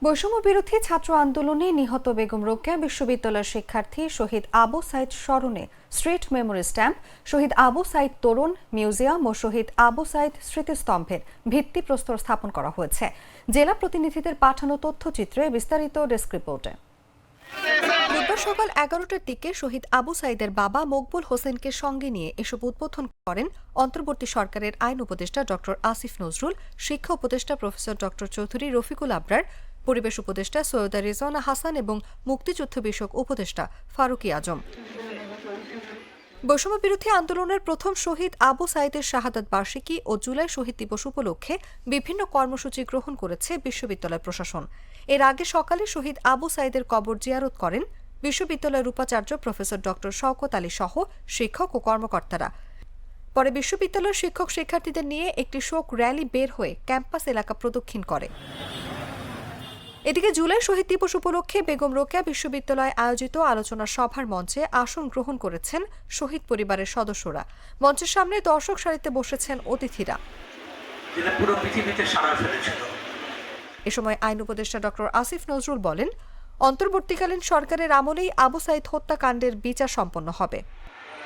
বৈষম্য বিরোধী ছাত্র আন্দোলনে নিহত বেগম রোকেয়া বিশ্ববিদ্যালয়ের শিক্ষার্থী শহীদ আবু সাইদ স্মরণে স্ট্রিট মেমোরি স্ট্যাম্প, শহীদ আবু সাইদ তরুণ মিউজিয়াম ও শহীদ আবু সাইদ স্মৃতিস্তম্ভের ভিত্তিপ্রস্তর স্থাপন করা হয়েছে। জেলা প্রতিনিধিদের পাঠানো তথ্যচিত্রে বিস্তারিত ডেস্ক রিপোর্টে। বুধবার সকাল 11টার দিকে শহীদ আবু সাইদের বাবা মকবুল হোসেনকে সঙ্গে নিয়ে এসব উদ্বোধন করেন অন্তর্বর্তী সরকারের আইন উপদেষ্টা ডক্টর আসিফ নজরুল, শিক্ষা উপদেষ্টা প্রফেসর ডক্টর চৌধুরী রফিকুল আবরার, পরিবেশ উপদেষ্টা সৈয়দা রেজওয়ানা হাসান এবং মুক্তিযুদ্ধ বিষয়ক উপদেষ্টা ফারুকী আজম। বৈষম্য বিরোধী আন্দোলনের প্রথম শহীদ আবু সাইদের শাহাদাত বার্ষিকী ও জুলাই শহীদ দিবস উপলক্ষে বিভিন্ন কর্মসূচি গ্রহণ করেছে বিশ্ববিদ্যালয় প্রশাসন। এর আগে সকালে শহীদ আবু সাইদের কবর জিয়ারত করেন বিশ্ববিদ্যালয়ের উপাচার্য প্রফেসর ডক্টর শওকত আলী সহ শিক্ষক ও কর্মকর্তারা। পরে বিশ্ববিদ্যালয়ের শিক্ষক শিক্ষার্থীদের নিয়ে একটি শোক র্যালি বের হয়ে ক্যাম্পাস এলাকা প্রদক্ষিণ করে। এদিকে জুলাই শহীদ দিবস উপলক্ষে বেগম রোকেয়া বিশ্ববিদ্যালয়ে আয়োজিত আলোচনা সভার মঞ্চে আসন গ্রহণ করেছেন শহীদ পরিবারের সদস্যরা। মঞ্চের সামনে দর্শক সারিতে বসেছেন অতিথিরা। এ সময় আইন উপদেষ্টা ডক্টর আসিফ নজরুল বলেন, অন্তর্বর্তীকালীন সরকারের আমলেই আবু সাইদ হত্যাকাণ্ডের বিচার সম্পন্ন হবে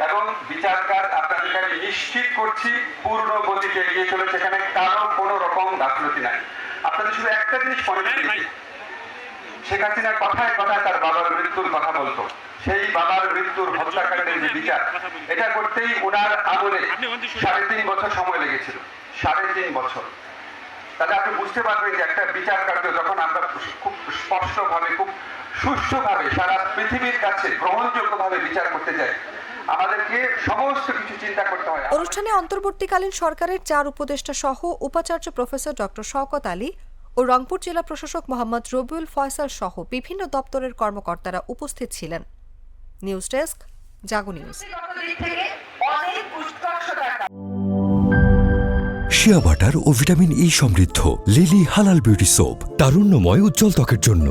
এবং বিচার কাজ আপনাদের কাছে নিশ্চিত করছি পূর্ণ গতিতে এগিয়ে চলেছে। এখানে কারো কোনো রকম গাফলতি নাই। আপনাদের শুধু একটা জিনিস মনে রাখবেন, শেখ হাসিনার কথায় কথায় তার বাবার মৃত্যুর কথা বলতো। সেই বাবার মৃত্যুর হত্যাকাণ্ডের যে বিচার, এটা করতেই ওনার আমলে 3.5 বছর সময় লেগেছিল। 3.5 বছর। তাহলে আপনি বুঝতে পারবেন যে একটা বিচার কার্য যখন আমরা খুব স্পষ্টভাবে, খুব সুষ্ঠুভাবে সারা পৃথিবীর কাছে গ্রহণযোগ্যভাবে বিচার করতে যাই, আমাদেরকে সমস্ত কিছু চিন্তা করতে হয়। অনুষ্ঠানে অন্তর্বর্তীকালীন সরকারের 4 উপদেষ্টা সহ উপাচার্য প্রফেসর ডক্টর শওকত আলী ও রংপুর জেলা প্রশাসক মোহাম্মদ রবিউল ফয়সাল সহ বিভিন্ন দপ্তরের কর্মকর্তারা উপস্থিত ছিলেন। নিউজ ডেস্ক, জাগো নিউজ। শিয়া বাটার ও ভিটামিন ই সমৃদ্ধ লিলি হালাল বিউটি সোপ, তারুণ্যময় উজ্জ্বল ত্বকের জন্য।